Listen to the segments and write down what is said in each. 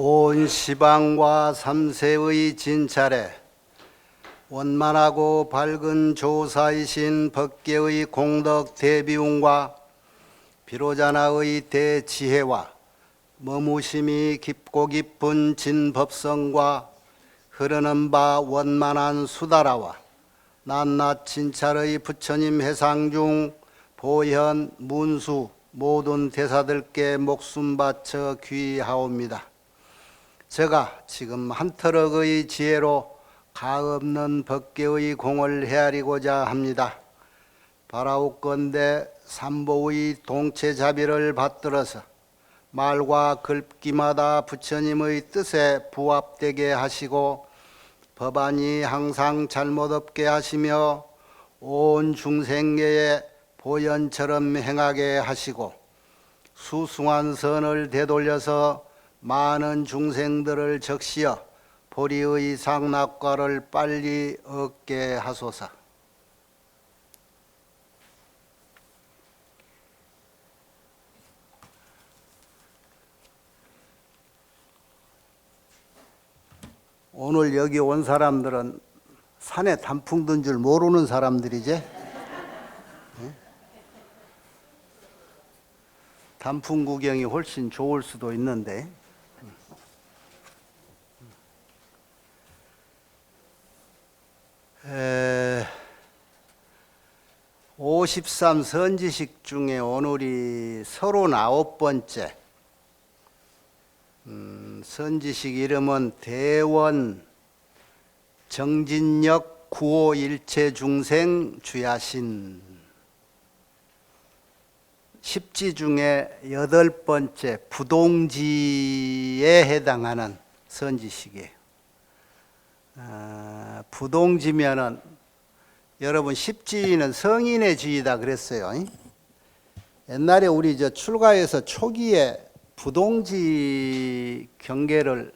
온 시방과 삼세의 진찰에 원만하고 밝은 조사이신 법계의 공덕 대비운과 비로자나의 대지혜와 머무심이 깊고 깊은 진법성과 흐르는 바 원만한 수다라와 낱낱 진찰의 부처님 해상 중 보현, 문수 모든 대사들께 목숨 바쳐 귀하옵니다. 제가 지금 한터럭의 지혜로 가없는 법계의 공을 헤아리고자 합니다. 바라옵건대 삼보의 동체자비를 받들어서 말과 글귀마다 부처님의 뜻에 부합되게 하시고 법안이 항상 잘못 없게 하시며 온 중생계에 보현처럼 행하게 하시고 수승한 선을 되돌려서 많은 중생들을 적시어 보리의 상락과를 빨리 얻게 하소서. 오늘 여기 온 사람들은 산에 단풍 든 줄 모르는 사람들이지? 단풍 구경이 훨씬 좋을 수도 있는데 53 선지식 중에 오늘이 39번째 선지식 이름은 대원 정진역 구호 일체 중생 주야신. 십지 중에 8번째 부동지에 해당하는 선지식이에요. 부동지면은 여러분 십지는 성인의 지이다 그랬어요. 옛날에 우리 출가해서 초기에 부동지 경계를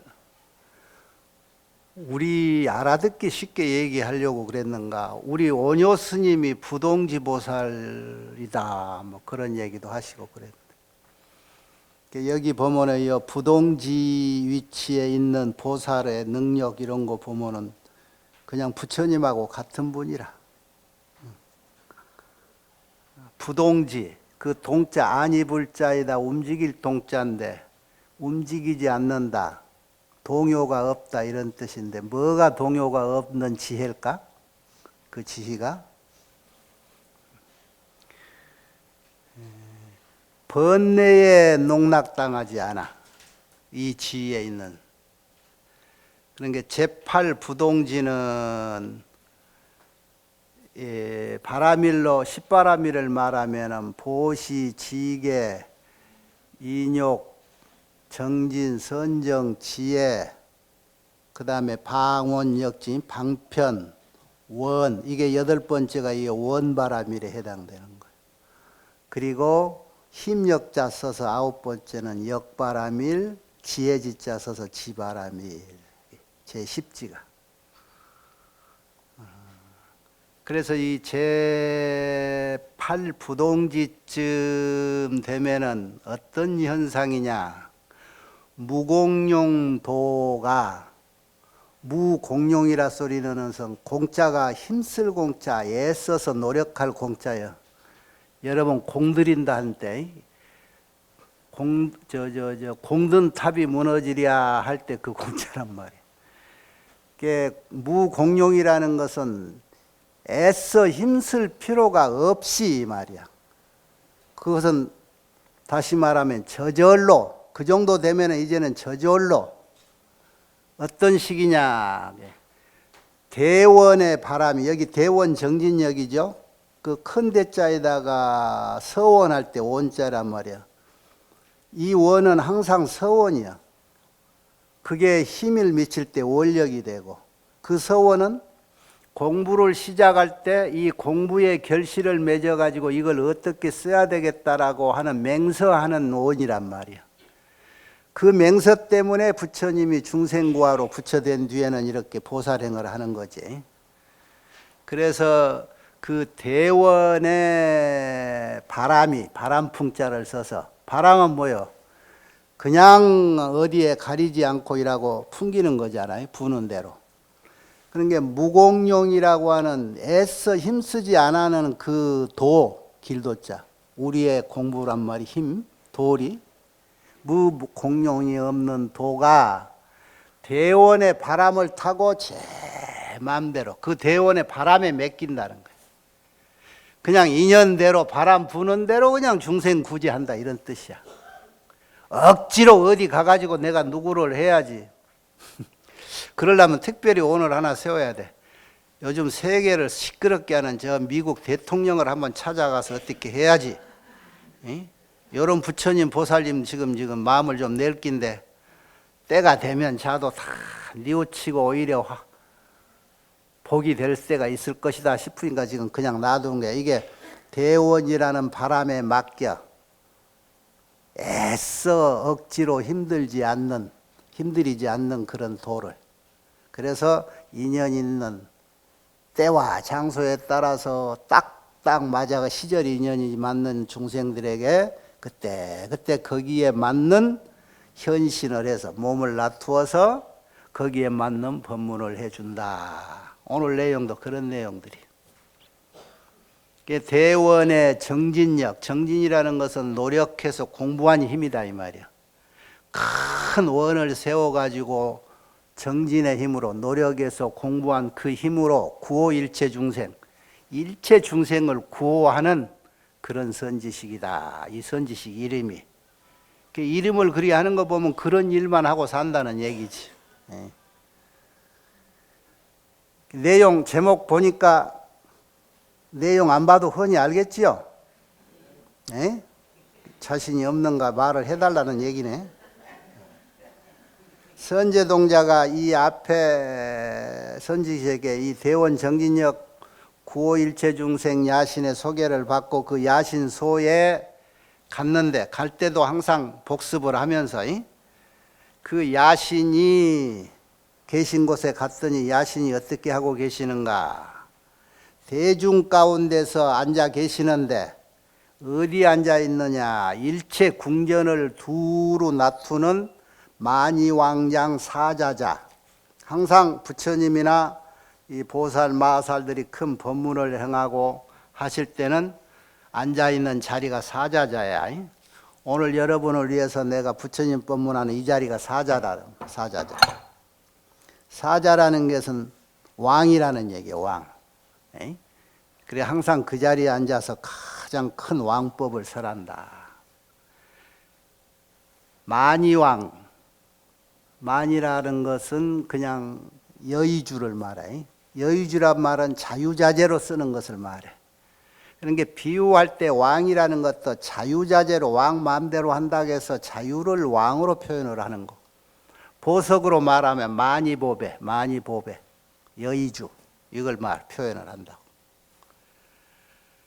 우리 알아듣기 쉽게 얘기하려고 그랬는가. 우리 원효 스님이 부동지 보살이다 뭐 그런 얘기도 하시고 그랬는데 여기 보면은 이 부동지 위치에 있는 보살의 능력 이런 거 보면은 그냥 부처님하고 같은 분이라. 부동지 그 동자 안입을 자에다 움직일 동자인데 움직이지 않는다. 동요가 없다 이런 뜻인데 뭐가 동요가 없는 지혜일까? 그 지혜가 번뇌에 농락당하지 않아. 이 지혜에 있는 그러니까 제8 부동지는 바라밀로 10바라밀을 말하면은 보시, 지계, 인욕, 정진, 선정, 지혜, 그 다음에 방원, 역진, 방편, 원, 이게 8번째가 이 원바라밀에 해당되는 거예요. 그리고 힘역자 써서 9번째는 역바라밀, 지혜지자 써서 지바라밀, 제10지가. 그래서 이 제8 부동지쯤 되면은 어떤 현상이냐. 무공용도가 무공용이라 소리는 공자가 힘쓸 공자, 애써서 노력할 공자예요. 여러분 공들인다 한때 공든 탑이 무너지랴 할 때 그 공자란 말이에요. 무공용이라는 것은 애써 힘쓸 필요가 없이 말이야. 그것은 다시 말하면 저절로 그 정도 되면 이제는 저절로 어떤 식이냐. 대원의 바람이 여기 대원 정진역이죠. 그 큰 대자에다가 서원할 때 원자란 말이야. 이 원은 항상 서원이야. 그게 힘을 미칠 때 원력이 되고 그 서원은 공부를 시작할 때 이 공부의 결실을 맺어가지고 이걸 어떻게 써야 되겠다라고 하는 맹서하는 원이란 말이야. 그 맹서 때문에 부처님이 중생구화로 부처된 뒤에는 이렇게 보살행을 하는 거지. 그래서 그 대원의 바람이 바람풍자를 써서 바람은 뭐요? 그냥 어디에 가리지 않고 일하고 풍기는 거잖아요. 부는 대로. 그런 게 무공용이라고 하는 애써 힘쓰지 않아는 그 길도자. 우리의 공부란 말이 힘, 도리. 무공용이 없는 도가 대원의 바람을 타고 제 마음대로 그 대원의 바람에 맡긴다는 거예요. 그냥 인연대로 바람 부는 대로 그냥 중생 구제한다 이런 뜻이야. 억지로 어디 가가지고 내가 누구를 해야지. 그러려면 특별히 오늘 하나 세워야 돼. 요즘 세계를 시끄럽게 하는 저 미국 대통령을 한번 찾아가서 어떻게 해야지. 이런 부처님 보살님 지금 마음을 좀 낼 낀데 때가 되면 자도 다 뉘우치고 오히려 복이 될 때가 있을 것이다 싶으니까 지금 그냥 놔둔 거야. 이게 대원이라는 바람에 맡겨 애써 억지로 힘들이지 않는 그런 도를. 그래서 인연 있는 때와 장소에 따라서 딱딱 맞아 시절 인연이 맞는 중생들에게 그때 거기에 맞는 현신을 해서 몸을 놔두어서 거기에 맞는 법문을 해준다. 오늘 내용도 그런 내용들이. 대원의 정진이라는 것은 노력해서 공부한 힘이다 이 말이야. 큰 원을 세워가지고 정진의 힘으로 노력해서 공부한 그 힘으로 구호 일체 중생을 구호하는 그런 선지식이다. 이 선지식 이름이. 이름을 그리 하는 거 보면 그런 일만 하고 산다는 얘기지. 내용 제목 보니까 내용 안 봐도 훤히 알겠지요? 자신이 없는가 말을 해달라는 얘기네. 선제동자가 이 앞에 선지식에게 이 대원 정진역 구호일체 중생 야신의 소개를 받고 그 야신소에 갔는데 갈 때도 항상 복습을 하면서 그 야신이 계신 곳에 갔더니 야신이 어떻게 하고 계시는가. 대중 가운데서 앉아 계시는데 어디 앉아 있느냐. 일체 궁전을 두루 놔두는 만이왕장 사자자. 항상 부처님이나 이 보살 마살들이 큰 법문을 행하고 하실 때는 앉아있는 자리가 사자자야. 오늘 여러분을 위해서 내가 부처님 법문하는 이 자리가 사자자. 사자라는 것은 왕이라는 얘기예요. 왕. 그래 항상 그 자리에 앉아서 가장 큰 왕법을 설한다. 만이라는 것은 그냥 여의주를 말해. 여의주란 말은 자유자재로 쓰는 것을 말해. 그런 게 비유할 때 왕이라는 것도 자유자재로 왕 마음대로 한다고 해서 자유를 왕으로 표현을 하는 거. 보석으로 말하면 만이보배, 여의주 이걸 표현을 한다고.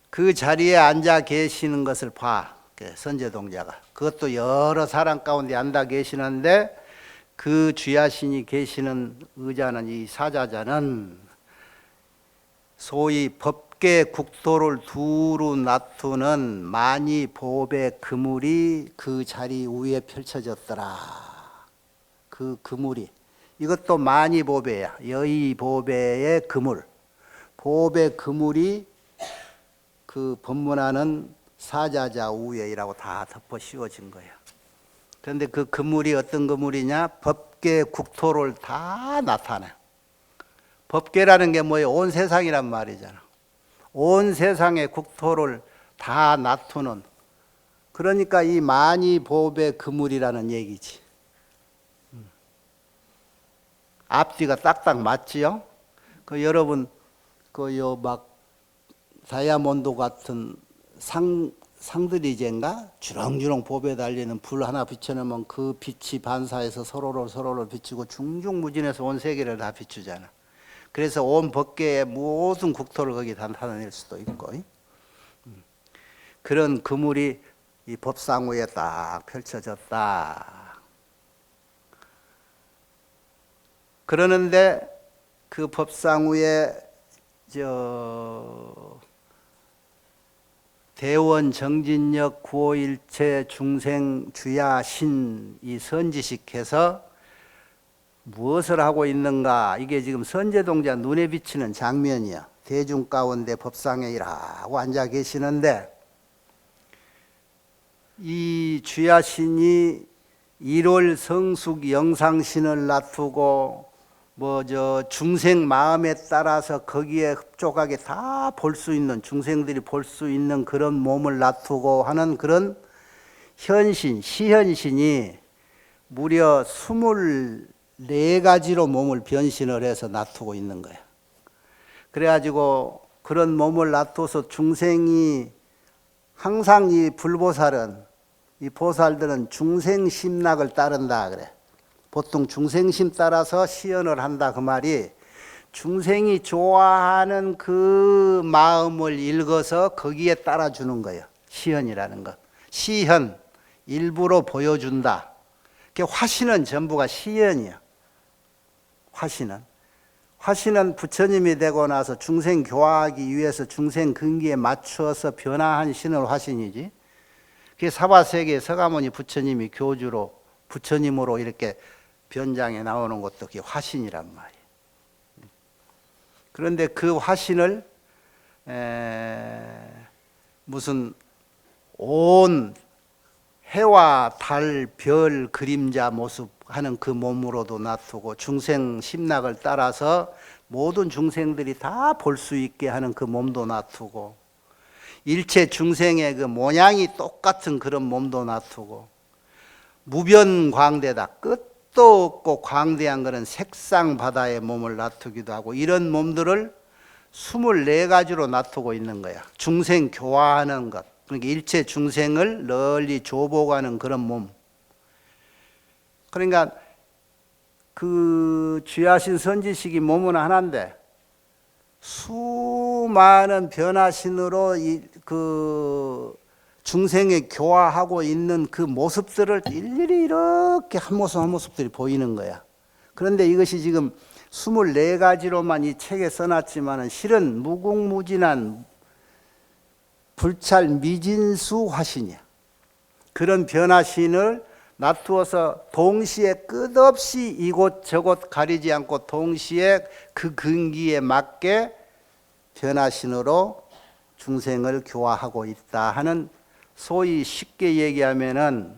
그 자리에 앉아 계시는 것을 봐. 선제동자가. 그것도 여러 사람 가운데 앉아 계시는데 그 주야신이 계시는 의자는 이 사자자는 소위 법계 국토를 두루 놔두는 만이보배 그물이 그 자리 위에 펼쳐졌더라. 그 그물이 이것도 만이보배야. 여의보배의 그물. 보배 그물이 그 법문하는 사자자 우회라고 다 덮어 씌워진 거예요. 그런데 그 그물이 어떤 그물이냐? 법계 국토를 다 나타내. 법계라는 게 뭐예요? 온 세상이란 말이잖아. 온 세상의 국토를 다 놔두는. 그러니까 이 만이보배 그물이라는 얘기지. 앞뒤가 딱딱 맞지요? 여러분 다이아몬드 같은 상드리젠가 주렁주렁 보배 달리는 불 하나 비춰놓으면 그 빛이 반사해서 서로를 비추고 중중무진해서 온 세계를 다 비추잖아. 그래서 온 법계의 모든 국토를 거기 다 나타낼 수도 있고. 그런 그물이 이 법상 위에 딱 펼쳐졌다. 그러는데 그 법상 위에 대원 정진역 구호일체 중생 주야 신 이 선지식해서 무엇을 하고 있는가? 이게 지금 선제동자 눈에 비치는 장면이야. 대중 가운데 법상에 일하고 앉아 계시는데 이 주야 신이 1월 성숙 영상신을 놔두고 중생 마음에 따라서 거기에 흡족하게 다 볼 수 있는, 중생들이 볼 수 있는 그런 몸을 놔두고 하는 그런 현신, 시현신이 무려 24가지로 몸을 변신을 해서 놔두고 있는 거야. 그래가지고 그런 몸을 놔둬서 중생이 항상 이 불보살은, 이 보살들은 중생심락을 따른다 그래. 보통 중생심 따라서 시연을 한다 그 말이, 중생이 좋아하는 그 마음을 읽어서 거기에 따라주는 거예요. 시연이라는 것. 시현, 일부러 보여준다. 화신은 전부가 시연이야. 화신은 부처님이 되고 나서 중생 교화하기 위해서 중생 근기에 맞춰서 변화한 신을 화신이지. 그게 사바세계 서가모니 부처님이 교주로 부처님으로 이렇게 변장해 나오는 것도 그게 화신이란 말이에요. 그런데 그 화신을 무슨 온 해와 달, 별, 그림자 모습 하는 그 몸으로도 놔두고 중생 심락을 따라서 모든 중생들이 다 볼 수 있게 하는 그 몸도 놔두고 일체 중생의 그 모양이 똑같은 그런 몸도 놔두고 무변광대다. 끝도 없고 광대한 그런 색상 바다의 몸을 놔두기도 하고 이런 몸들을 24가지로 놔두고 있는 거야. 중생 교화하는 것. 그러니까 일체 중생을 널리 조복하는 그런 몸. 그러니까 그 쥐하신 선지식이 몸은 하나인데 수많은 변화신으로 그 중생에 교화하고 있는 그 모습들을 일일이 이렇게 한 모습 한 모습들이 보이는 거야. 그런데 이것이 지금 24가지로만 이 책에 써놨지만은 실은 무궁무진한 불찰 미진수 화신이야. 그런 변화신을 놔두어서 동시에 끝없이 이곳 저곳 가리지 않고 동시에 그 근기에 맞게 변화신으로 중생을 교화하고 있다 하는, 소위 쉽게 얘기하면은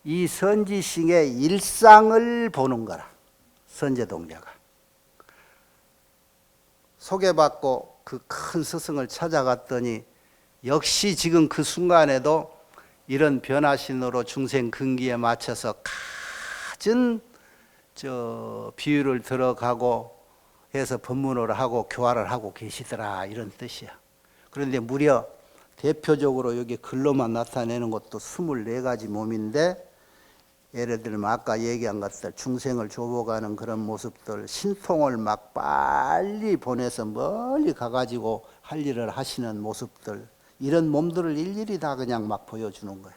이 선지식의 일상을 보는 거라. 선제동자가 소개받고 그 큰 스승을 찾아갔더니 역시 지금 그 순간에도 이런 변화신으로 중생 근기에 맞춰서 갖은 비유를 들어가고 해서 법문을 하고 교화를 하고 계시더라, 이런 뜻이야. 그런데 무려 대표적으로 여기 글로만 나타내는 것도 24가지 몸인데, 예를 들면 아까 얘기한 것들 중생을 조복하는 그런 모습들, 신통을 막 빨리 보내서 멀리 가가지고 할 일을 하시는 모습들, 이런 몸들을 일일이 다 그냥 막 보여주는 거예요.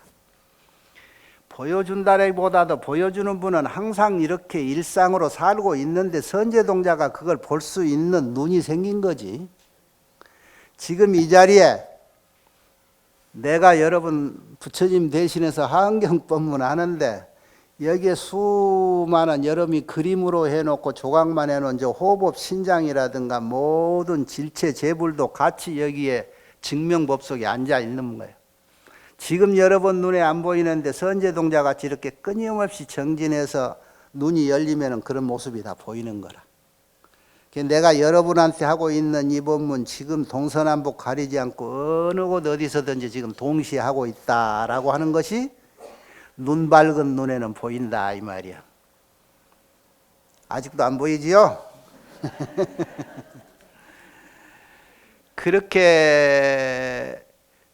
보여준다기보다도 보여주는 분은 항상 이렇게 일상으로 살고 있는데 선제동자가 그걸 볼 수 있는 눈이 생긴 거지. 지금 이 자리에 내가 여러분 부처님 대신해서 하은경법문 하는데 여기에 수많은 여러분이 그림으로 해놓고 조각만 해놓은 저 호법 신장이라든가 모든 질체 제불도 같이 여기에 증명법석에 앉아 있는 거예요. 지금 여러분 눈에 안 보이는데 선제동자 같이 이렇게 끊임없이 정진해서 눈이 열리면 그런 모습이 다 보이는 거라. 내가 여러분한테 하고 있는 이 법문 지금 동서남북 가리지 않고 어느 곳 어디서든지 지금 동시에 하고 있다라고 하는 것이 눈 밝은 눈에는 보인다 이 말이야. 아직도 안 보이지요? 그렇게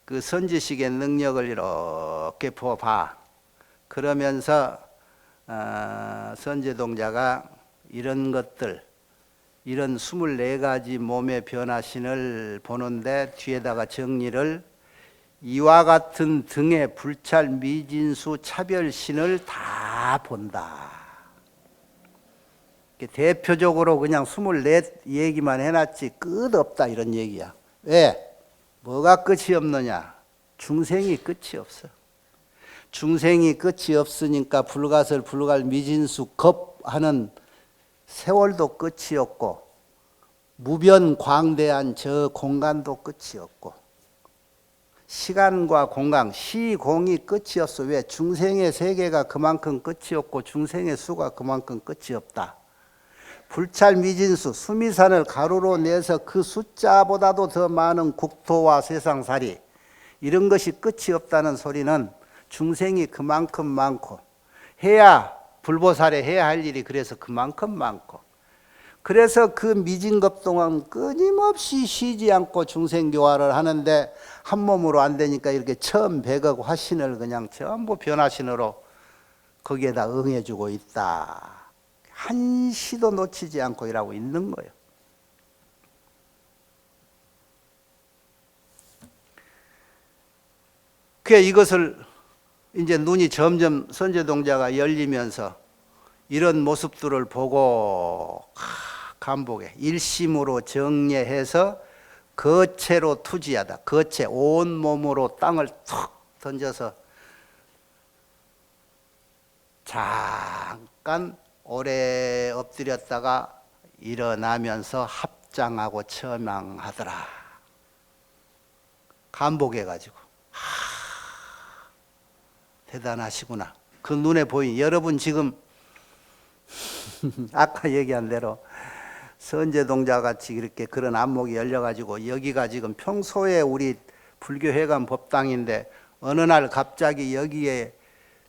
그 선지식의 능력을 이렇게 봐. 그러면서 선제동자가 이런 것들, 이런 24가지 몸의 변화신을 보는데 뒤에다가 정리를 이와 같은 등의 불찰 미진수 차별신을 다 본다. 대표적으로 그냥 24 얘기만 해놨지 끝 없다 이런 얘기야. 왜? 뭐가 끝이 없느냐? 중생이 끝이 없어. 중생이 끝이 없으니까 불가설 불갈 미진수 겁하는 세월도 끝이 없고 무변 광대한 저 공간도 끝이 없고 시간과 공간, 시공이 끝이 없어. 왜? 중생의 세계가 그만큼 끝이 없고 중생의 수가 그만큼 끝이 없다. 불찰 미진수, 수미산을 가로로 내서 그 숫자보다도 더 많은 국토와 세상살이 이런 것이 끝이 없다는 소리는 중생이 그만큼 많고 해야 불보살에 해야 할 일이 그래서 그만큼 많고 그래서 그 미진급 동안 끊임없이 쉬지 않고 중생교화를 하는데 한 몸으로 안 되니까 이렇게 1100억 화신을 그냥 전부 변화신으로 거기에다 응해주고 있다. 한시도 놓치지 않고 일하고 있는 거예요. 그래 이것을 이제 눈이 점점 선제동자가 열리면서 이런 모습들을 보고 감복에 일심으로 정례해서 거체로 투지하다. 거체 온몸으로 땅을 툭 던져서 잠깐 오래 엎드렸다가 일어나면서 합장하고 처망하더라. 감복해가지고 대단하시구나. 그 눈에 보인 여러분 지금 아까 얘기한 대로 선제동자같이 이렇게 그런 안목이 열려가지고 여기가 지금 평소에 우리 불교회관 법당인데 어느 날 갑자기 여기에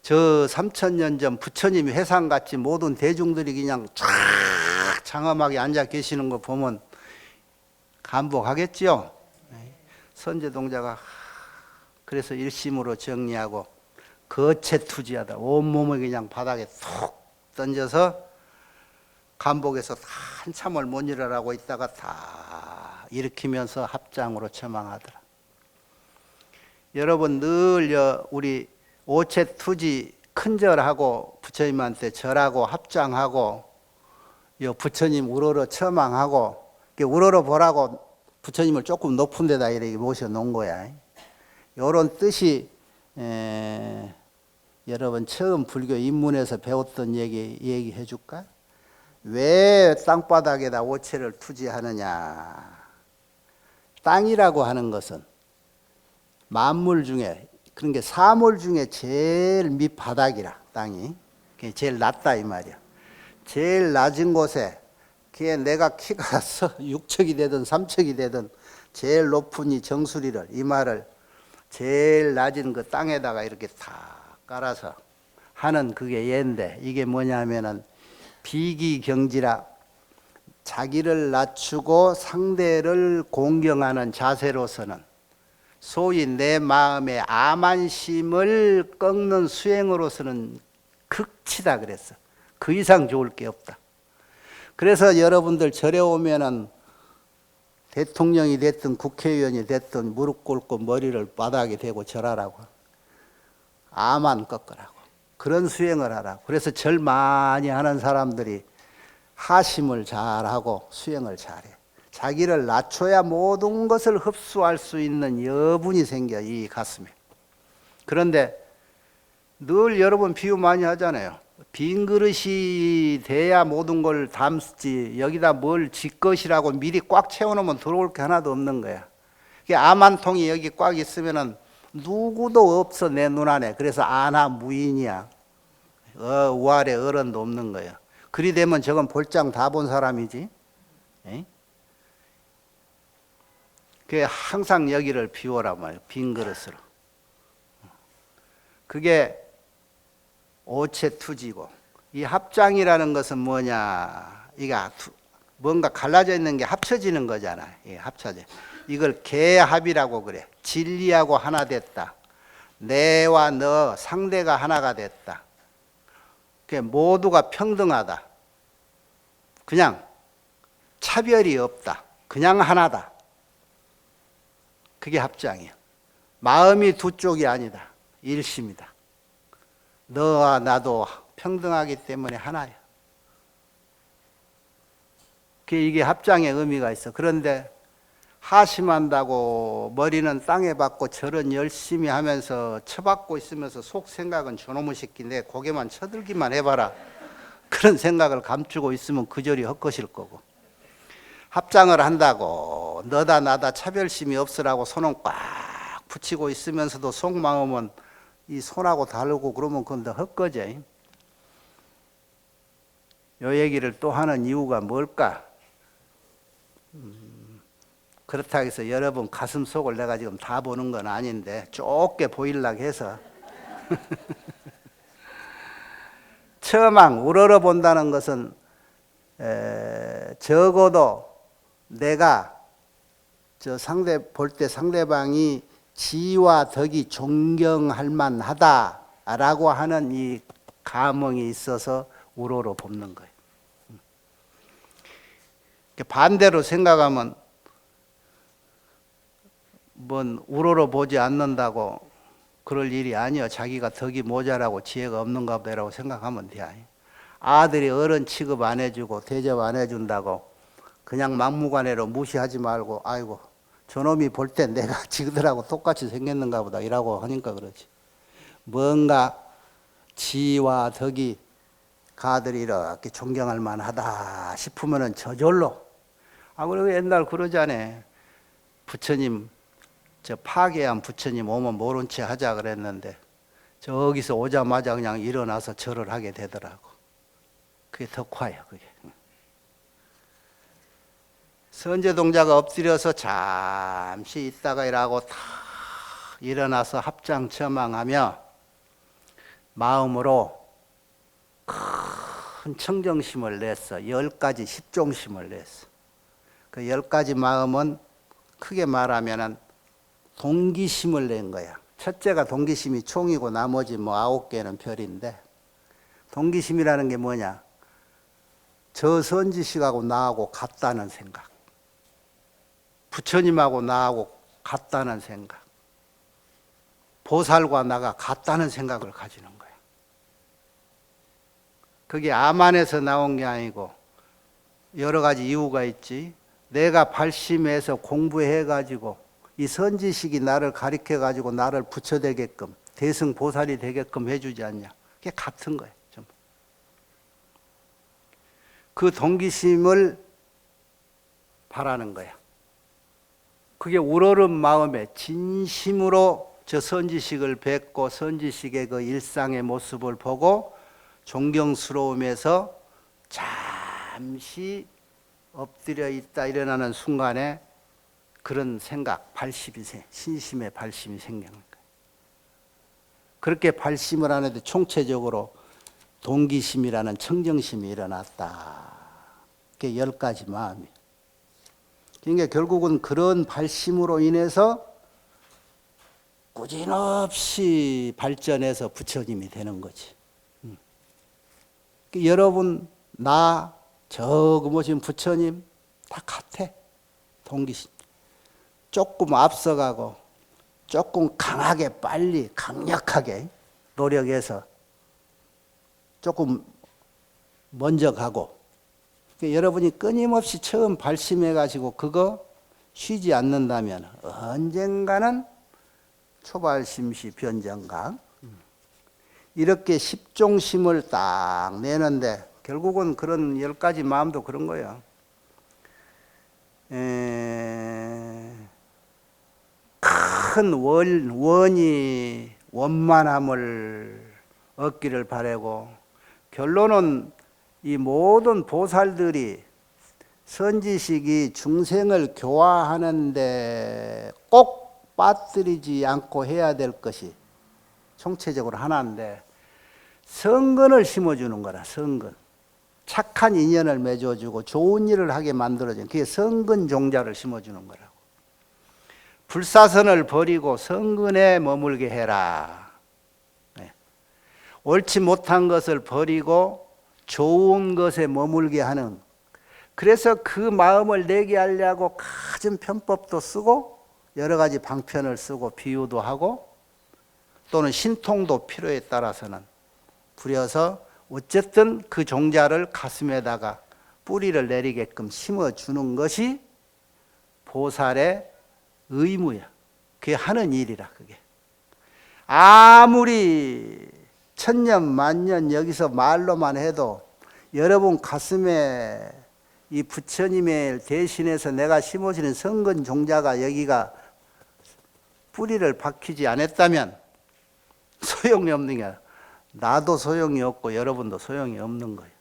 저 3000년 전 부처님이 회상같이 모든 대중들이 그냥 쫙 장엄하게 앉아 계시는 거 보면 감복하겠죠. 선제동자가 그래서 일심으로 정리하고 거체투지하다. 온몸을 그냥 바닥에 툭 던져서 감복에서 한참을 못 일어나고 있다가 다 일으키면서 합장으로 처망하더라. 여러분 늘 우리 오체투지 큰절하고 부처님한테 절하고 합장하고 부처님 우러러 처망하고 우러러 보라고 부처님을 조금 높은 데다 이렇게 모셔놓은 거야. 이런 뜻이 여러분 처음 불교 입문에서 배웠던 얘기해 줄까? 왜 땅바닥에다 오체를 투지하느냐? 땅이라고 하는 것은 만물 중에 그런 게 사물 중에 제일 밑바닥이라. 땅이 제일 낮다 이 말이야. 제일 낮은 곳에 그게 내가 키가 6척이 되든 3척이 되든 제일 높은 이 정수리를 이 말을 제일 낮은 그 땅에다가 이렇게 다 깔아서 하는 그게 예인데 이게 뭐냐면은 비기경지라 자기를 낮추고 상대를 공경하는 자세로서는 소위 내 마음의 아만심을 꺾는 수행으로서는 극치다 그랬어. 그 이상 좋을 게 없다. 그래서 여러분들 절에 오면은 대통령이 됐든 국회의원이 됐든 무릎 꿇고 머리를 바닥에 대고 절하라고. 아만 꺾으라고. 그런 수행을 하라고. 그래서 절 많이 하는 사람들이 하심을 잘하고 수행을 잘해. 자기를 낮춰야 모든 것을 흡수할 수 있는 여분이 생겨 이 가슴에. 그런데 늘 여러분 비유 많이 하잖아요. 빈 그릇이 돼야 모든 걸 담지 여기다 뭘 짓것이라고 미리 꽉 채워놓으면 들어올 게 하나도 없는 거야. 아만통이 여기 꽉 있으면은 누구도 없어 내 눈 안에. 그래서 아나무인이야. 우아래 어른도 없는 거야. 그리 되면 저건 볼장 다 본 사람이지. 그게 항상 여기를 비워라 말이야. 빈 그릇으로. 그게 오체투지고 이 합장이라는 것은 뭐냐? 이게 뭔가 갈라져 있는 게 합쳐지는 거잖아. 예, 합쳐져. 이걸 개합이라고 그래. 진리하고 하나 됐다. 내와 너 상대가 하나가 됐다. 그게 모두가 평등하다. 그냥 차별이 없다. 그냥 하나다. 그게 합장이야. 마음이 두 쪽이 아니다. 일심이다. 너와 나도 평등하기 때문에 하나야. 이게 합장의 의미가 있어. 그런데 하심한다고 머리는 땅에 박고 절은 열심히 하면서 쳐박고 있으면서 속 생각은 저놈의 새끼 내 고개만 쳐들기만 해봐라. 그런 생각을 감추고 있으면 그 절이 헛것일 거고, 합장을 한다고 너다 나다 차별심이 없으라고 손은 꽉 붙이고 있으면서도 속마음은 이 손하고 다르고 그러면 그건 더 헛거져. 요 얘기를 또 하는 이유가 뭘까? 그렇다고 해서 여러분 가슴 속을 내가 지금 다 보는 건 아닌데 좁게 보이려고 해서 처망 우러러 본다는 것은 적어도 내가 저 상대 볼 때 상대방이 지와 덕이 존경할 만하다라고 하는 이 감흥이 있어서 우러러 보는 거예요. 반대로 생각하면 뭔 우러러 보지 않는다고 그럴 일이 아니요. 자기가 덕이 모자라고 지혜가 없는가 보다라고 생각하면 돼. 아들이 어른 취급 안 해주고 대접 안 해준다고 그냥 막무가내로 무시하지 말고 아이고 저놈이 볼 때 내가 지들하고 똑같이 생겼는가 보다 이라고 하니까 그렇지. 뭔가 지와 덕이 가들이 이렇게 존경할 만하다 싶으면은 저절로 그리고 옛날 그러잖아요. 부처님 저 파괴한 부처님 오면 모른 채 하자 그랬는데 저기서 오자마자 그냥 일어나서 절을 하게 되더라고. 그게 덕화예요. 그게. 선제동자가 엎드려서 잠시 있다가 일하고 다 일어나서 합장처망하며 마음으로 큰 청정심을 냈어. 10가지 십종심을 냈어. 그 10가지 마음은 크게 말하면은 동기심을 낸 거야. 첫째가 동기심이 총이고 나머지 뭐 9개는 별인데, 동기심이라는 게 뭐냐? 저 선지식하고 나하고 같다는 생각, 부처님하고 나하고 같다는 생각, 보살과 나가 같다는 생각을 가지는 거야. 그게 암안에서 나온 게 아니고 여러 가지 이유가 있지. 내가 발심해서 공부해가지고 이 선지식이 나를 가리켜가지고 나를 부처되게끔 대승보살이 되게끔 해주지 않냐. 그게 같은 거예요. 좀. 그 동기심을 바라는 거야. 그게 우러른 마음에 진심으로 저 선지식을 뵙고 선지식의 그 일상의 모습을 보고 존경스러움에서 잠시 엎드려 있다 일어나는 순간에 그런 생각, 발심이 신심의 발심이 생기는 거예요. 그렇게 발심을 하는데 총체적으로 동기심이라는 청정심이 일어났다. 그게 10가지 마음이에요. 그러니까 결국은 그런 발심으로 인해서 꾸준없이 발전해서 부처님이 되는 거지. 여러분, 나, 저거 모신 부처님 다 같아. 동기심. 조금 앞서가고 조금 강하게 빨리 강력하게 노력해서 조금 먼저 가고, 여러분이 끊임없이 처음 발심해가지고 그거 쉬지 않는다면 언젠가는 초발심시 변정각 이렇게 십종심을 딱 내는데 결국은 그런 10가지 마음도 그런 거예요. 큰 원만함을 얻기를 바라고, 결론은 이 모든 보살들이 선지식이 중생을 교화하는데 꼭 빠뜨리지 않고 해야 될 것이 총체적으로 하나인데, 성근을 심어주는 거라. 성근, 착한 인연을 맺어주고 좋은 일을 하게 만들어주는, 그게 성근 종자를 심어주는 거라고. 불사선을 버리고 성근에 머물게 해라. 네. 옳지 못한 것을 버리고 좋은 것에 머물게 하는, 그래서 그 마음을 내게 하려고 갖은 편법도 쓰고 여러 가지 방편을 쓰고 비유도 하고 또는 신통도 필요에 따라서는 부려서 어쨌든 그 종자를 가슴에다가 뿌리를 내리게끔 심어주는 것이 보살의 의무야. 그게 하는 일이라. 그게 아무리 천년 만년 여기서 말로만 해도 여러분 가슴에 이 부처님의 대신해서 내가 심어지는 성근 종자가 여기가 뿌리를 박히지 않았다면 소용이 없는 게 아니라 나도 소용이 없고 여러분도 소용이 없는 거예요.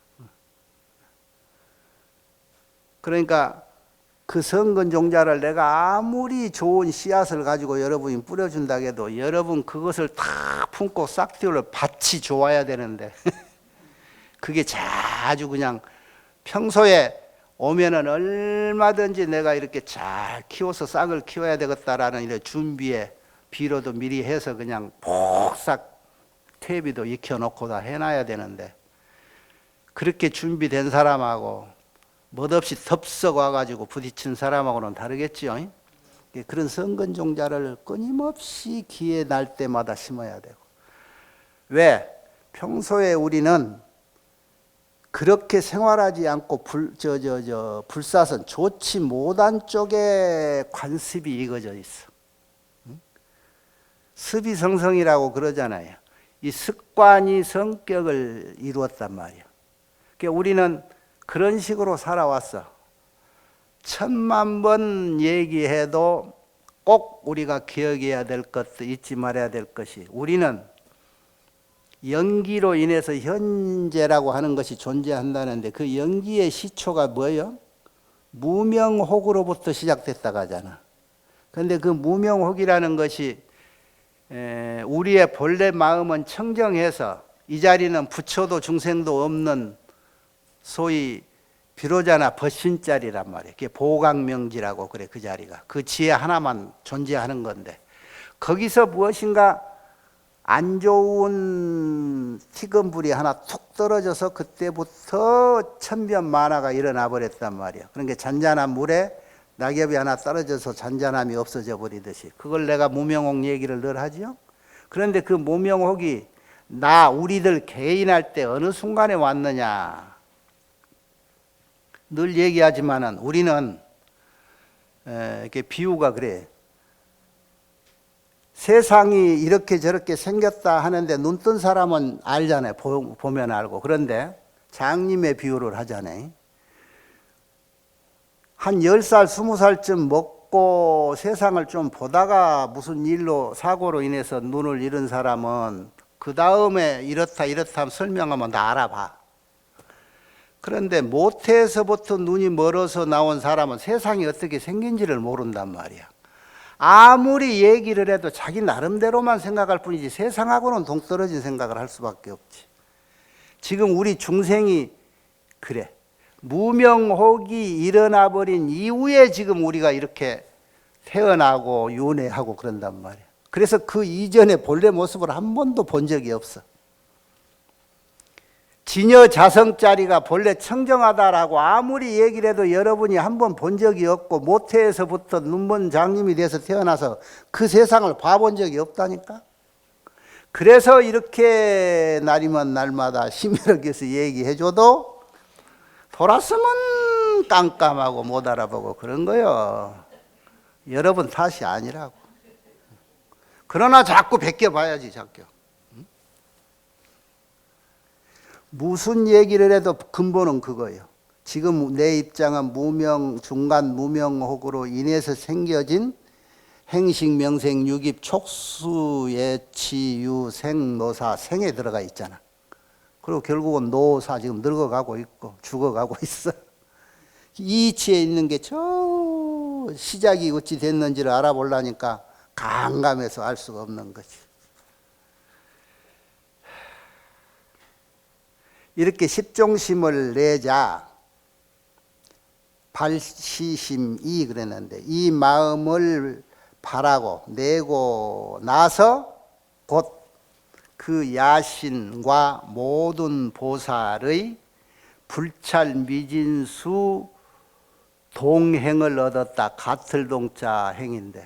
그러니까 그 성근 종자를 내가 아무리 좋은 씨앗을 가지고 여러분이 뿌려준다 해도 여러분 그것을 다 품고 싹 틔울 밭이 좋아야 되는데 그게 아주 그냥 평소에 오면은 얼마든지 내가 이렇게 잘 키워서 싹을 키워야 되겠다라는 이런 준비에 비료도 미리 해서 그냥 폭삭 퇴비도 익혀놓고 다 해놔야 되는데 그렇게 준비된 사람하고 멋없이 덥석 와가지고 부딪힌 사람하고는 다르겠지요. 그런 성근 종자를 끊임없이 기회 날 때마다 심어야 되고. 왜? 평소에 우리는 그렇게 생활하지 않고 불사선 좋지 못한 쪽에 관습이 익어져 있어. 습이성성이라고 그러잖아요. 이 습관이 성격을 이루었단 말이야. 그러니까 우리는 그런 식으로 살아왔어. 1000만 번 얘기해도 꼭 우리가 기억해야 될 것도 잊지 말아야 될 것이 우리는 연기로 인해서 현재라고 하는 것이 존재한다는데 그 연기의 시초가 뭐예요? 무명혹으로부터 시작됐다고 하잖아. 그런데 그 무명혹이라는 것이 우리의 본래 마음은 청정해서 이 자리는 부처도 중생도 없는 소위 비로자나 벗신자리란 말이에요. 그게 보강명지라고 그래. 그 자리가 그 지혜 하나만 존재하는 건데 거기서 무엇인가 안 좋은 티금불이 하나 툭 떨어져서 그때부터 천변만화가 일어나 버렸단 말이에요. 그러니까 잔잔한 물에 낙엽이 하나 떨어져서 잔잔함이 없어져 버리듯이 그걸 내가 무명혹 얘기를 늘 하죠. 그런데 그 무명혹이 우리들 개인할 때 어느 순간에 왔느냐 늘 얘기하지만은 우리는 이렇게 비유가 그래. 세상이 이렇게 저렇게 생겼다 하는데 눈 뜬 사람은 알잖아요. 보면 알고. 그런데 장님의 비유를 하잖아요. 한 10살, 20살쯤 먹고 세상을 좀 보다가 무슨 일로 사고로 인해서 눈을 잃은 사람은 그 다음에 이렇다 하면 설명하면 다 알아봐. 그런데 모태에서부터 눈이 멀어서 나온 사람은 세상이 어떻게 생긴지를 모른단 말이야. 아무리 얘기를 해도 자기 나름대로만 생각할 뿐이지 세상하고는 동떨어진 생각을 할 수밖에 없지. 지금 우리 중생이 그래. 무명혹이 일어나 버린 이후에 지금 우리가 이렇게 태어나고 윤회하고 그런단 말이야. 그래서 그 이전에 본래 모습을 한 번도 본 적이 없어. 진여 자성짜리가 본래 청정하다라고 아무리 얘기를 해도 여러분이 한 번 본 적이 없고 모태에서부터 눈먼 장님이 돼서 태어나서 그 세상을 봐본 적이 없다니까. 그래서 이렇게 날이면 날마다 심혈을 얘기해줘도 돌았으면 깜깜하고 못 알아보고 그런 거요. 여러분 탓이 아니라고. 그러나 자꾸 베껴봐야지 자꾸. 무슨 얘기를 해도 근본은 그거예요. 지금 내 입장은 중간 무명혹으로 인해서 생겨진 행식, 명생, 유깁, 촉수, 예치, 유, 생, 노사, 생에 들어가 있잖아. 그리고 결국은 노사 지금 늙어가고 있고 죽어가고 있어. 이 이치에 있는 게 저 시작이 어찌 됐는지를 알아보려니까 감감해서 알 수가 없는 거지. 이렇게 십종심을 내자 발시심이 그랬는데 이 마음을 바라고 내고 나서 곧 그 야신과 모든 보살의 불찰 미진수 동행을 얻었다. 같을 동자 행인데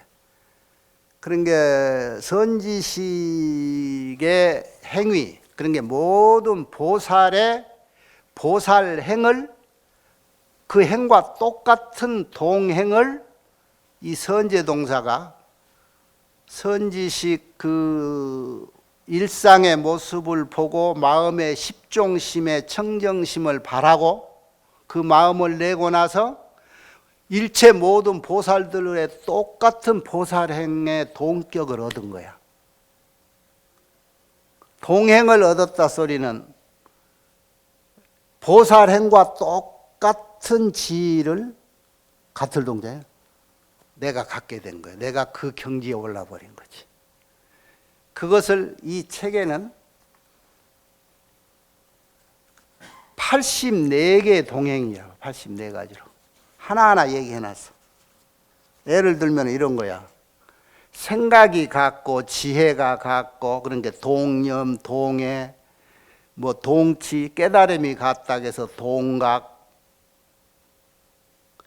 그런 게 선지식의 행위 그런 게 모든 보살의 보살행을 그 행과 똑같은 동행을 이 선제 동사가 선지식 그 일상의 모습을 보고 마음의 십종심의 청정심을 바라고 그 마음을 내고 나서 일체 모든 보살들의 똑같은 보살행의 동격을 얻은 거야. 동행을 얻었다 소리는 보살행과 똑같은 지위를 같을 동자예요. 내가 갖게 된 거예요. 내가 그 경지에 올라버린 거지. 그것을 이 책에는 84개의 동행이라고, 84가지로 하나하나 얘기해놨어. 예를 들면 이런 거야. 생각이 같고 지혜가 같고, 그런 게 동념, 동해, 뭐 동치, 깨달음이 같다 해서 동각,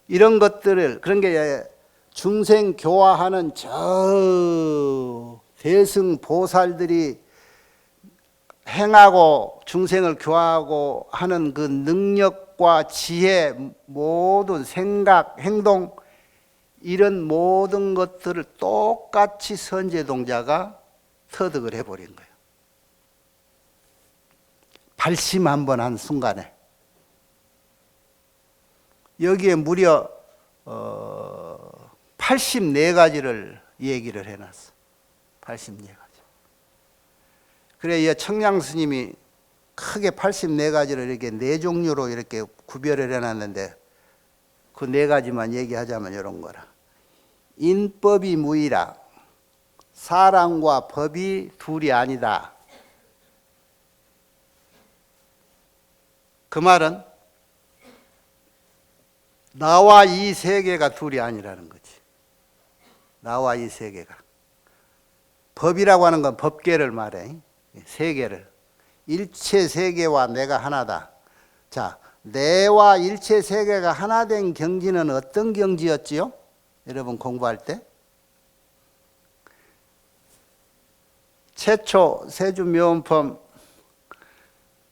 이런 것들을, 그런 게 중생 교화하는 저 대승 보살들이 행하고 중생을 교화하고 하는 그 능력과 지혜, 모든 생각, 행동, 이런 모든 것들을 똑같이 선제동자가 터득을 해버린 거예요. 발심 한번 한 순간에. 여기에 무려 84가지를 얘기를 해놨어. 84가지. 그래, 이 청량 스님이 크게 84가지를 이렇게 4종류로 이렇게 구별을 해놨는데, 그 4가지만 얘기하자면 이런 거라. 인법이 무이라. 사람과 법이 둘이 아니다. 그 말은 나와 이 세계가 둘이 아니라는 거지. 나와 이 세계가. 법이라고 하는 건 법계를 말해. 세계를. 일체 세계와 내가 하나다. 자, 내와 일체 세계가 하나 된 경지는 어떤 경지였지요? 여러분 공부할 때? 최초 세주묘원법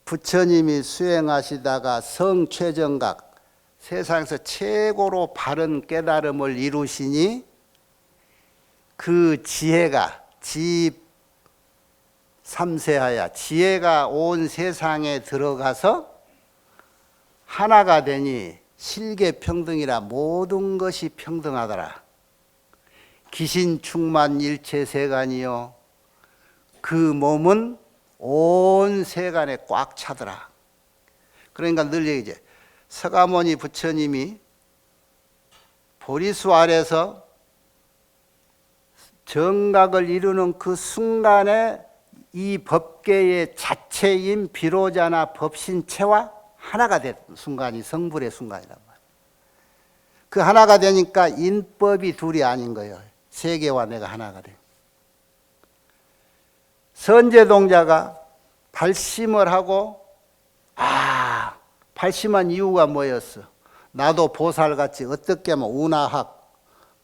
부처님이 수행하시다가 성최정각, 세상에서 최고로 바른 깨달음을 이루시니 그 지혜가 삼세하야, 지혜가 온 세상에 들어가서 하나가 되니 실계평등이라 모든 것이 평등하더라. 기신충만 일체세간이요, 그 몸은 온 세간에 꽉 차더라. 그러니까 늘 얘기지. 서가모니 부처님이 보리수 아래서 정각을 이루는 그 순간에 이 법계의 자체인 비로자나 법신체와 하나가 된 순간이 성불의 순간이란 말이에요. 그 하나가 되니까 인법이 둘이 아닌 거예요. 세계와 내가 하나가 돼. 선제동자가 발심을 하고, 발심한 이유가 뭐였어? 나도 보살같이 어떻게 하면 운하학,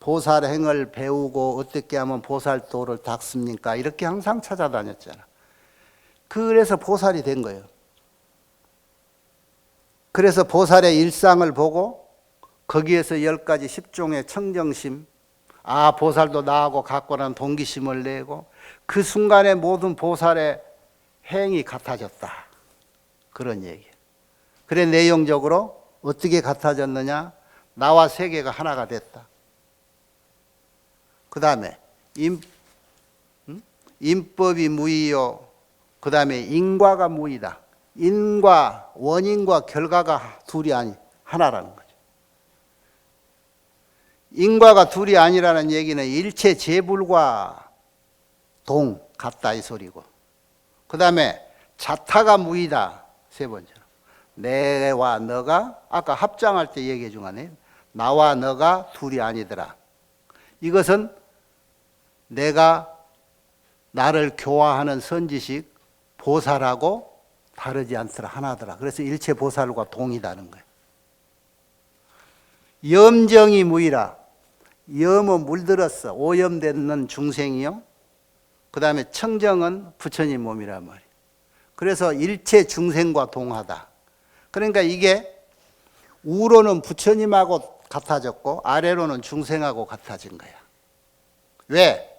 보살행을 배우고 어떻게 하면 보살도를 닦습니까? 이렇게 항상 찾아다녔잖아. 그래서 보살이 된 거예요. 그래서 보살의 일상을 보고 거기에서 10가지 10종의 청정심, 보살도 나하고 같고라는 동기심을 내고 그 순간에 모든 보살의 행이 같아졌다. 그런 얘기예요. 그래, 내용적으로 어떻게 같아졌느냐? 나와 세계가 하나가 됐다. 그 다음에 인법이 무이요. 그 다음에 인과가 무이다. 인과, 원인과 결과가 둘이 아니 하나라는 거죠. 인과가 둘이 아니라는 얘기는 일체 재불과 동 같다 이 소리고, 그 다음에 자타가 무이다. 세 번째로 내와 너가 아까 합장할 때 얘기해 준 거 아니에요? 나와 너가 둘이 아니더라. 이것은 내가 나를 교화하는 선지식 보살하고 다르지 않더라. 하나더라. 그래서 일체 보살과 동이다는 거예요. 염정이 무이라. 염은 물들었어. 오염되는 중생이요. 그 다음에 청정은 부처님 몸이란 말이에요. 그래서 일체 중생과 동하다. 그러니까 이게 우로는 부처님하고 같아졌고 아래로는 중생하고 같아진 거야. 왜?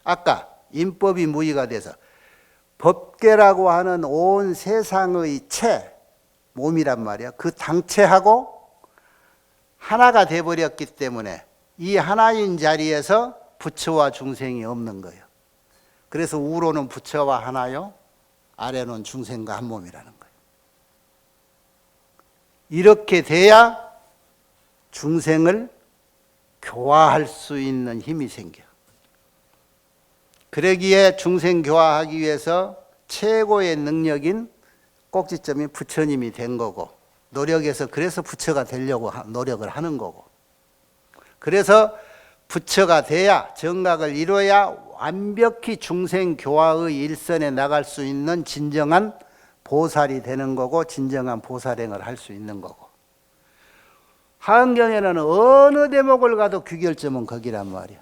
아까 인법이 무의가 돼서 법계라고 하는 온 세상의 체, 몸이란 말이야. 그 당체하고 하나가 돼버렸기 때문에 이 하나인 자리에서 부처와 중생이 없는 거예요. 그래서 우로는 부처와 하나요, 아래는 중생과 한 몸이라는 거예요. 이렇게 돼야 중생을 교화할 수 있는 힘이 생겨. 그러기에 중생 교화하기 위해서 최고의 능력인 꼭지점이 부처님이 된 거고, 노력해서 그래서 부처가 되려고 노력을 하는 거고, 그래서 부처가 돼야, 정각을 이뤄야 완벽히 중생 교화의 일선에 나갈 수 있는 진정한 보살이 되는 거고, 진정한 보살행을 할 수 있는 거고. 하은경에는 어느 대목을 가도 귀결점은 거기란 말이야.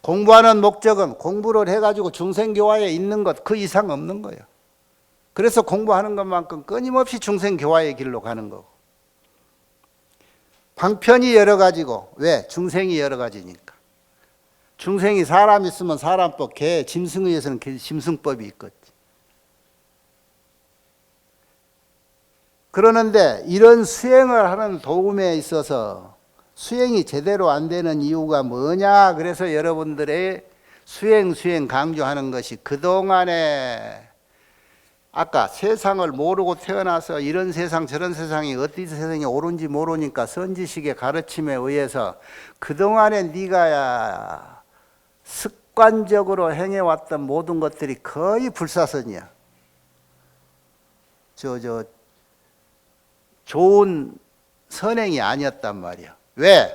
공부하는 목적은 공부를 해가지고 중생교화에 있는 것, 그 이상 없는 거예요. 그래서 공부하는 것만큼 끊임없이 중생교화의 길로 가는 거고. 방편이 여러 가지고, 왜? 중생이 여러 가지니까. 중생이 사람 있으면 사람법, 개, 짐승에 의해서는 짐승법이 있겠지. 그러는데 이런 수행을 하는 도움에 있어서 수행이 제대로 안 되는 이유가 뭐냐? 그래서 여러분들의 수행 강조하는 것이, 그동안에 아까 세상을 모르고 태어나서 이런 세상 저런 세상이 어디 세상이 옳은지 모르니까 선지식의 가르침에 의해서 그동안에 네가 습관적으로 행해왔던 모든 것들이 거의 불사선이야. 좋은 선행이 아니었단 말이야. 왜?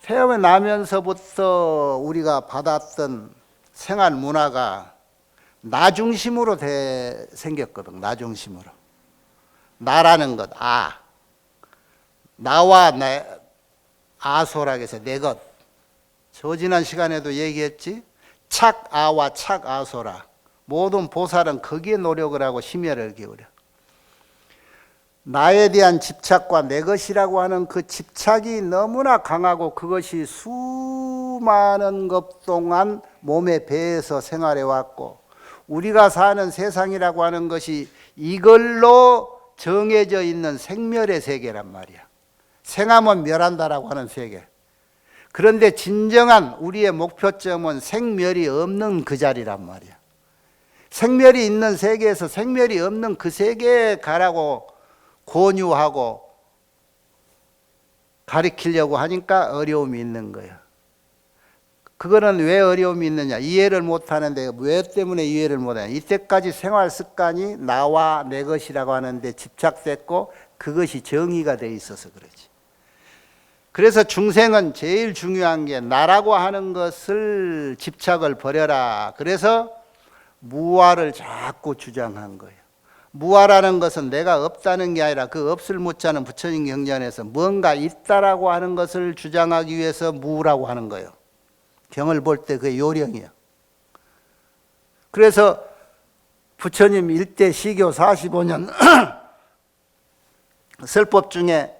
태어나면서부터 우리가 받았던 생활 문화가 나 중심으로 생겼거든. 나 중심으로. 나라는 것, 나와 아소락에서 내 것. 저 지난 시간에도 얘기했지. 착아와 착아소라. 모든 보살은 거기에 노력을 하고 심혈을 기울여. 나에 대한 집착과 내 것이라고 하는 그 집착이 너무나 강하고, 그것이 수많은 것 동안 몸에 배에서 생활해 왔고, 우리가 사는 세상이라고 하는 것이 이걸로 정해져 있는 생멸의 세계란 말이야. 생하면 멸한다라고 하는 세계. 그런데 진정한 우리의 목표점은 생멸이 없는 그 자리란 말이야. 생멸이 있는 세계에서 생멸이 없는 그 세계에 가라고 권유하고 가르치려고 하니까 어려움이 있는 거예요. 그거는 왜 어려움이 있느냐? 이해를 못하는데, 왜 때문에 이해를 못하냐? 이때까지 생활 습관이 나와 내 것이라고 하는데 집착됐고, 그것이 정의가 돼 있어서 그렇지. 그래서 중생은 제일 중요한 게 나라고 하는 것을 집착을 버려라. 그래서 무아를 자꾸 주장한 거예요. 무아라는 것은 내가 없다는 게 아니라, 그 없을 못자는 부처님 경전에서 뭔가 있다라고 하는 것을 주장하기 위해서 무라고 하는 거예요. 경을 볼 때 그게 요령이야. 그래서 부처님 일대 시교 45년 설법 중에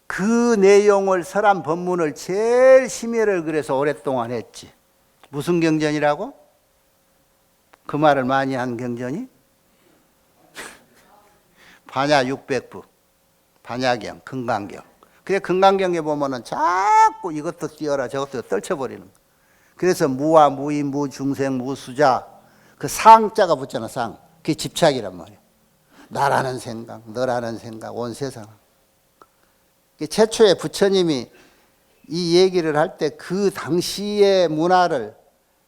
그 내용을 설한 법문을 제일 심혈을 그래서 오랫동안 했지. 무슨 경전이라고? 그 말을 많이 한 경전이? 반야 600부, 반야경, 금강경. 그래, 금강경에 보면은 자꾸 이것도 띄어라 저것도 떨쳐버리는 거야. 그래서 무와 무이 무중생 무수자, 그 상자가 붙잖아. 상, 그게 집착이란 말이야. 나라는 생각, 너라는 생각, 온 세상. 최초에 부처님이 이 얘기를 할 때 그 당시의 문화를,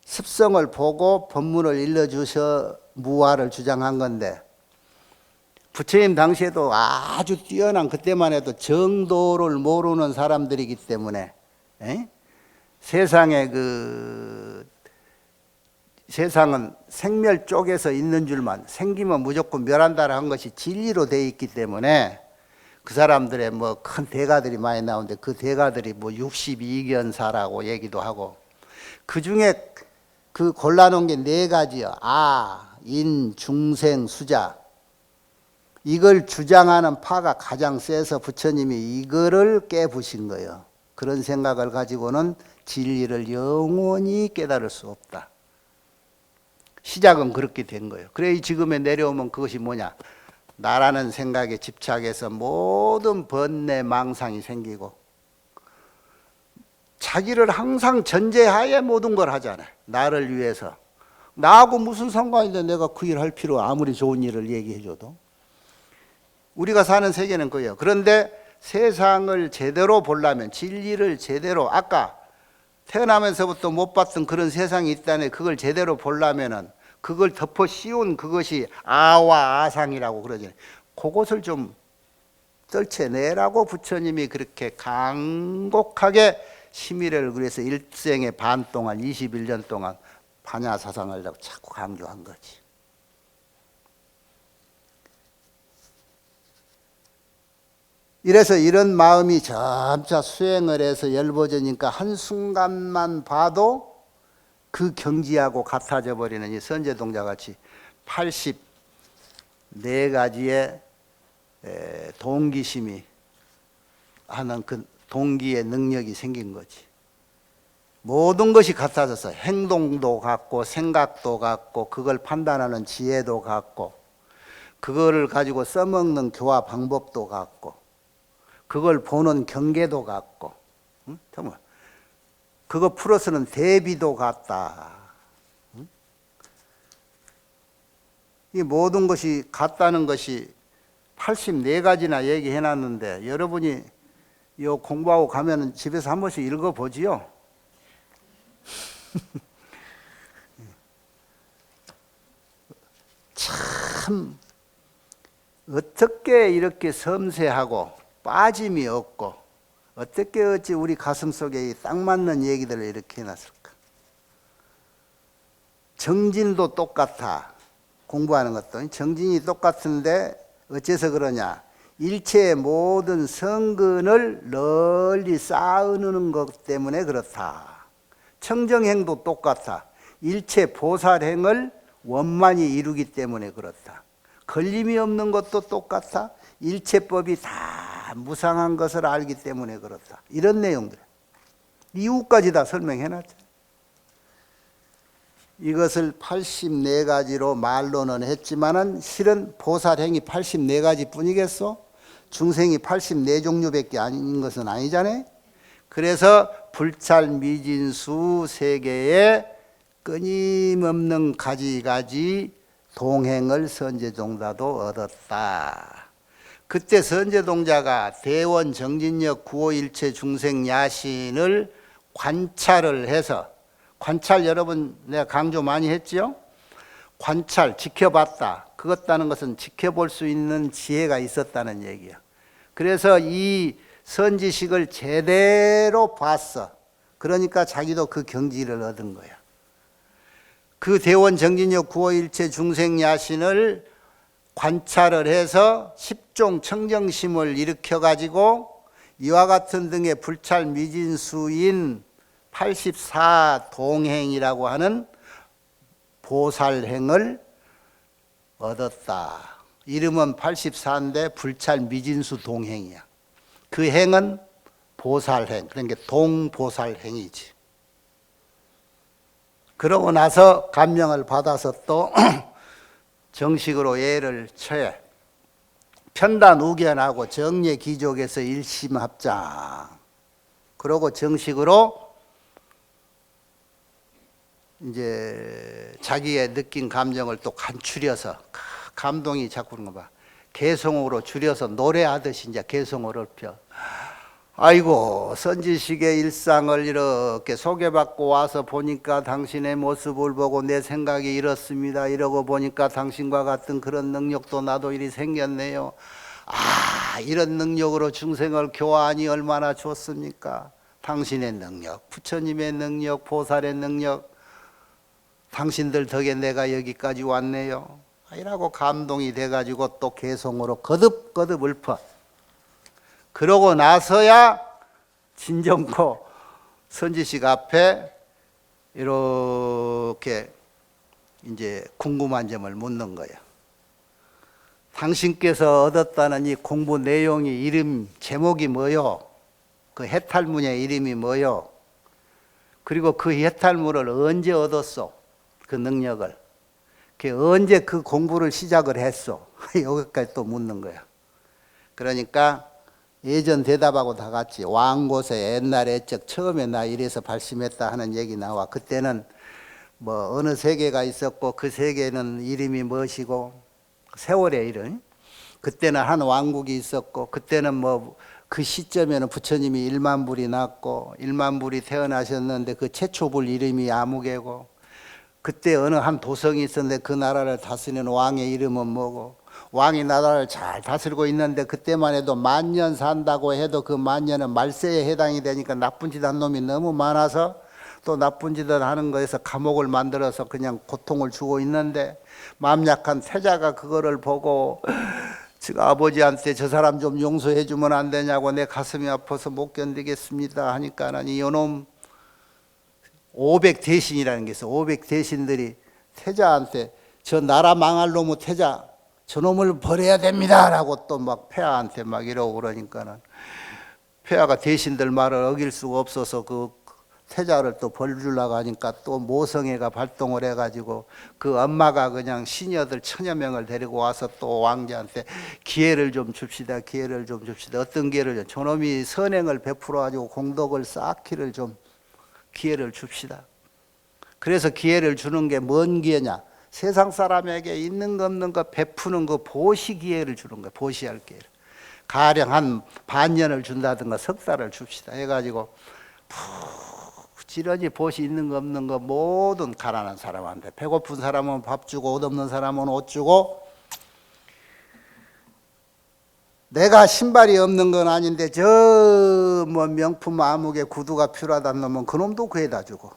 습성을 보고 법문을 일러주셔 무아를 주장한 건데, 부처님 당시에도 아주 뛰어난, 그때만 해도 정도를 모르는 사람들이기 때문에 세상은 생멸 쪽에서 있는 줄만, 생기면 무조건 멸한다라는 한 것이 진리로 되어 있기 때문에 그 사람들의 뭐 큰 대가들이 많이 나오는데, 그 대가들이 뭐 62견사라고 얘기도 하고, 그 중에 그 골라놓은 게 4가지요. 인, 중생, 수자. 이걸 주장하는 파가 가장 세서 부처님이 이거를 깨부신 거예요. 그런 생각을 가지고는 진리를 영원히 깨달을 수 없다. 시작은 그렇게 된 거예요. 그래 지금에 내려오면 그것이 뭐냐? 나라는 생각에 집착해서 모든 번뇌 망상이 생기고 자기를 항상 전제하에 모든 걸 하잖아요. 나를 위해서. 나하고 무슨 상관인데 내가 그 일 할 필요, 아무리 좋은 일을 얘기해줘도. 우리가 사는 세계는 그예요. 그런데 세상을 제대로 보려면, 진리를 제대로, 아까 태어나면서부터 못 봤던 그런 세상이 있다네. 그걸 제대로 보려면은 그걸 덮어 씌운 그것이 아와 아상이라고 그러잖아요. 그것을 좀 떨쳐내라고 부처님이 그렇게 간곡하게 심의를 그래서 일생의 반 동안 21년 동안 반야사상을 자꾸 강조한 거지. 이래서 이런 마음이 점차 수행을 해서 열버지니까 한순간만 봐도 그 경지하고 같아져 버리는 이 선제동자같이 84가지의 동기심이 하는 그 동기의 능력이 생긴 거지. 모든 것이 같아져서 행동도 같고 생각도 같고 그걸 판단하는 지혜도 같고 그거를 가지고 써먹는 교화 방법도 같고 그걸 보는 경계도 같고 정말 그거 플러스는 대비도 같다. 이 모든 것이 같다는 것이 84가지나 얘기해 놨는데 여러분이 이 공부하고 가면 집에서 한 번씩 읽어보지요. 참 어떻게 이렇게 섬세하고 빠짐이 없고 어떻게 어찌 우리 가슴 속에 딱 맞는 얘기들을 이렇게 해놨을까. 정진도 똑같아. 공부하는 것도 정진이 똑같은데 어째서 그러냐. 일체의 모든 성근을 널리 쌓아놓는 것 때문에 그렇다. 청정행도 똑같아. 일체 보살행을 원만히 이루기 때문에 그렇다. 걸림이 없는 것도 똑같아. 일체법이 다 무상한 것을 알기 때문에 그렇다. 이런 내용들 이후까지 다 설명해놨죠. 이것을 84가지로 말로는 했지만은 실은 보살행이 84가지 뿐이겠소? 중생이 84종류밖에 아닌 것은 아니잖아요. 그래서 불찰미진수 세계에 끊임없는 가지가지 동행을 선제동자도 얻었다. 그때 선제동자가 대원 정진력 구호일체 중생 야신을 관찰을 해서 관찰 여러분 내가 강조 많이 했지요? 관찰 지켜봤다. 그것다는 것은 지켜볼 수 있는 지혜가 있었다는 얘기야. 그래서 이 선지식을 제대로 봤어. 그러니까 자기도 그 경지를 얻은 거야. 그 대원 정진력 구호일체 중생 야신을 관찰을 해서 10종 청정심을 일으켜 가지고 이와 같은 등의 불찰 미진수인 84동행이라고 하는 보살행을 얻었다. 이름은 84인데 불찰 미진수 동행이야. 그 행은 보살행, 그러니까 동보살행이지. 그러고 나서 감명을 받아서 또 정식으로 예를 처해 편단 우견하고 정례 기족에서 일심합장. 그러고 정식으로 이제 자기의 느낀 감정을 또 간추려서 감동이 자꾸 그런 거 봐. 개성으로 줄여서 노래하듯이 이제 개성어를 펴. 아이고 선지식의 일상을 이렇게 소개받고 와서 보니까 당신의 모습을 보고 내 생각이 이렇습니다. 이러고 보니까 당신과 같은 그런 능력도 나도 이리 생겼네요. 아 이런 능력으로 중생을 교화하니 얼마나 좋습니까? 당신의 능력, 부처님의 능력, 보살의 능력, 당신들 덕에 내가 여기까지 왔네요. 이라고 감동이 돼가지고 또 개성으로 거듭거듭 읊어. 그러고 나서야 진정코 선지식 앞에 이렇게 이제 궁금한 점을 묻는 거예요. 당신께서 얻었다는 이 공부 내용이 이름 제목이 뭐요? 그 해탈문의 이름이 뭐요? 그리고 그 해탈문을 언제 얻었어? 그 능력을. 언제 그 공부를 시작을 했어? 여기까지 또 묻는 거야. 그러니까 예전 대답하고 다 같이 왕고세 옛날에 처음에 나 이래서 발심했다 하는 얘기 나와. 그때는 뭐 어느 세계가 있었고 그 세계는 이름이 무엇이고 세월의 이름. 그때는 한 왕국이 있었고 그때는 뭐 그 시점에는 부처님이 1만 불이 났고 1만 불이 태어나셨는데 그 최초 불 이름이 아무개고 그때 어느 한 도성이 있었는데 그 나라를 다스리는 왕의 이름은 뭐고 왕이 나라를 잘 다스리고 있는데 그때만 해도 10,000년 산다고 해도 그 10,000년은 말세에 해당이 되니까 나쁜 짓 한 놈이 너무 많아서 또 나쁜 짓을 하는 거에서 감옥을 만들어서 그냥 고통을 주고 있는데 마음 약한 태자가 그거를 보고 지금 아버지한테 저 사람 좀 용서해 주면 안 되냐고 내 가슴이 아파서 못 견디겠습니다 하니까는 이놈 500 대신이라는 게 있어. 500 대신들이 태자한테 저 나라 망할 놈의 태자 저놈을 버려야 됩니다 라고 또 막 폐하한테 막 이러고 그러니까는 폐하가 대신들 말을 어길 수가 없어서 그 태자를 또 벌주려고 하니까 또 모성애가 발동을 해가지고 그 엄마가 그냥 시녀들 1000여 명을 데리고 와서 또 왕자한테 기회를 좀 줍시다. 기회를 좀 줍시다. 어떤 기회를 좀. 저놈이 선행을 베풀어가지고 공덕을 쌓기를 좀 기회를 줍시다. 그래서 기회를 주는 게 뭔 기회냐? 세상 사람에게 있는 거 없는 거 베푸는 거 보시 기회를 주는 거야. 보시할 기회를. 가령 한 반년을 준다든가 석 달을 줍시다 해가지고 지런히 보시 있는 거 없는 거 모든 가난한 사람한테 배고픈 사람은 밥 주고 옷 없는 사람은 옷 주고 내가 신발이 없는 건 아닌데 저 뭐 명품 아무개 구두가 필요하다는 놈은 그놈도 구해다 주고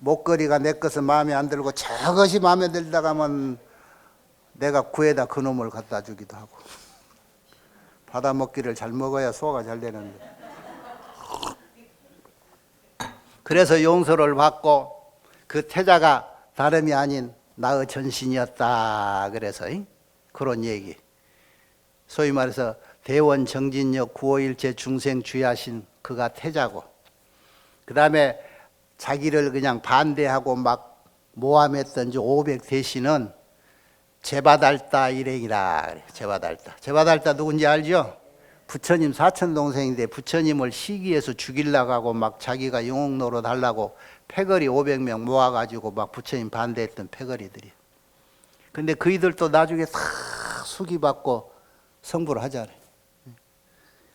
목걸이가 내 것은 마음에 안 들고 저것이 마음에 들다가 하면 내가 구해다 그놈을 갖다 주기도 하고 받아먹기를 잘 먹어야 소화가 잘 되는데 그래서 용서를 받고 그 태자가 다름이 아닌 나의 전신이었다 그래서 그런 얘기 소위 말해서 대원 정진역 951제 중생 주야신 그가 태자고 그 다음에 자기를 그냥 반대하고 막 모함했던 500 대신은 제바달다 일행이라 제바달다 누군지 알죠? 부처님 사촌 동생인데 부처님을 시기해서 죽이려고 하고 막 자기가 영웅 노릇 하려고 패거리 500명 모아가지고 막 부처님 반대했던 패거리들이. 근데 그이들도 나중에 다 수기받고 성불을 하잖아요.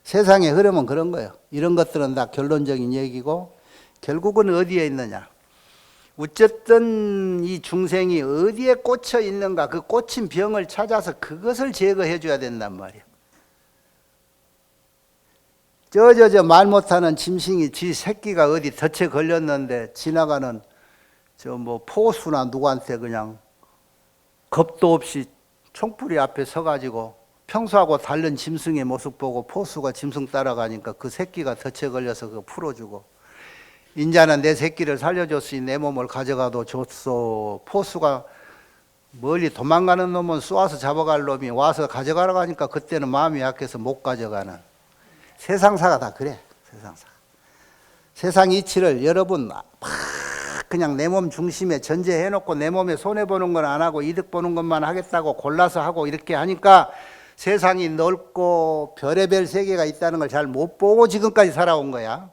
세상의 흐름은 그런 거예요. 이런 것들은 다 결론적인 얘기고 결국은 어디에 있느냐. 어쨌든 이 중생이 어디에 꽂혀 있는가 그 꽂힌 병을 찾아서 그것을 제거해 줘야 된단 말이에요. 저 말 못하는 짐승이 지 새끼가 어디 덫에 걸렸는데 지나가는 저 뭐 포수나 누구한테 그냥 겁도 없이 총뿌리 앞에 서가지고 평소하고 다른 짐승의 모습 보고 포수가 짐승 따라가니까 그 새끼가 덫에 걸려서 그거 풀어주고 인자는 내 새끼를 살려줬으니 내 몸을 가져가도 줬소. 포수가 멀리 도망가는 놈은 쏘아서 잡아갈 놈이 와서 가져가라고 하니까 그때는 마음이 약해서 못 가져가는 세상사가 다 그래. 세상사. 세상 이치를 여러분 막 그냥 내 몸 중심에 전제해놓고 내 몸에 손해보는 건 안 하고 이득 보는 것만 하겠다고 골라서 하고 이렇게 하니까 세상이 넓고 별의별 세계가 있다는 걸 잘 못 보고 지금까지 살아온 거야.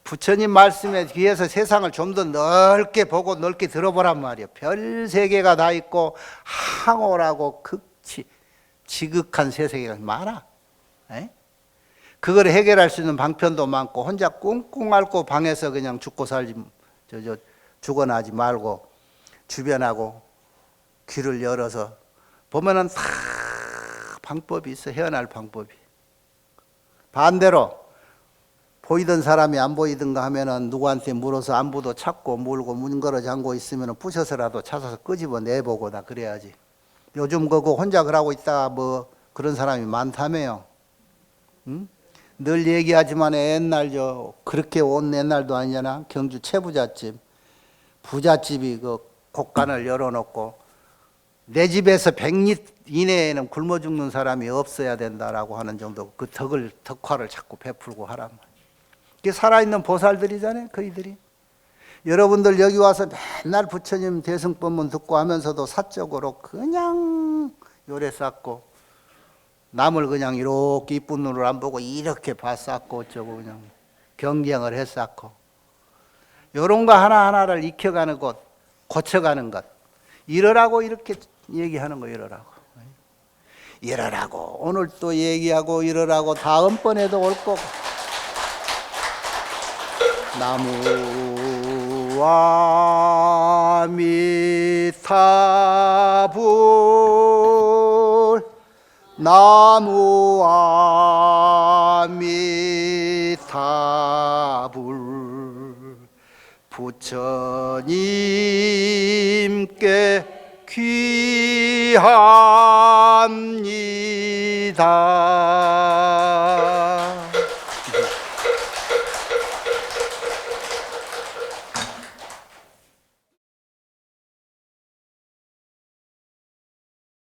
부처님 말씀에 비해서 세상을 좀 더 넓게 보고 넓게 들어보란 말이에요. 별 세계가 다 있고 항오라고 지극한 세계가 많아. 에? 그걸 해결할 수 있는 방편도 많고 혼자 꿍꿍 앓고 방에서 그냥 죽고 살지 죽어나지 말고 주변하고 귀를 열어서 보면은 다 방법이 있어. 헤어날 방법이. 반대로 보이던 사람이 안 보이든가 하면은 누구한테 물어서 안부도 찾고 물고 문 걸어 잠고 있으면은 부셔서라도 찾아서 끄집어 내보고 다 그래야지. 요즘 그거 혼자 그러고 있다 뭐 그런 사람이 많다며요. 응? 늘 얘기하지만 옛날 그렇게 온 옛날도 아니잖아. 경주 최부잣집 부잣집이 그 곡간을 열어놓고 내 집에서 이내에는 굶어 죽는 사람이 없어야 된다라고 하는 정도 그 덕화를 자꾸 베풀고 하란 말이에요. 이게 살아있는 보살들이잖아요, 그이들이. 여러분들 여기 와서 맨날 부처님 대승법문 듣고 하면서도 사적으로 그냥 요래 쌓고 남을 그냥 이렇게 이쁜 눈으로 안 보고 이렇게 봤었고 어쩌고 그냥 경쟁을 했었고 이런 거 하나하나를 익혀가는 것, 고쳐가는 것 이러라고 이렇게 얘기하는 거 이러라고. 이러라고 오늘 또 얘기하고 이러라고 다음번에도 올 거고 나무와 미타불 나무와 미타불 부처님께 귀합니다.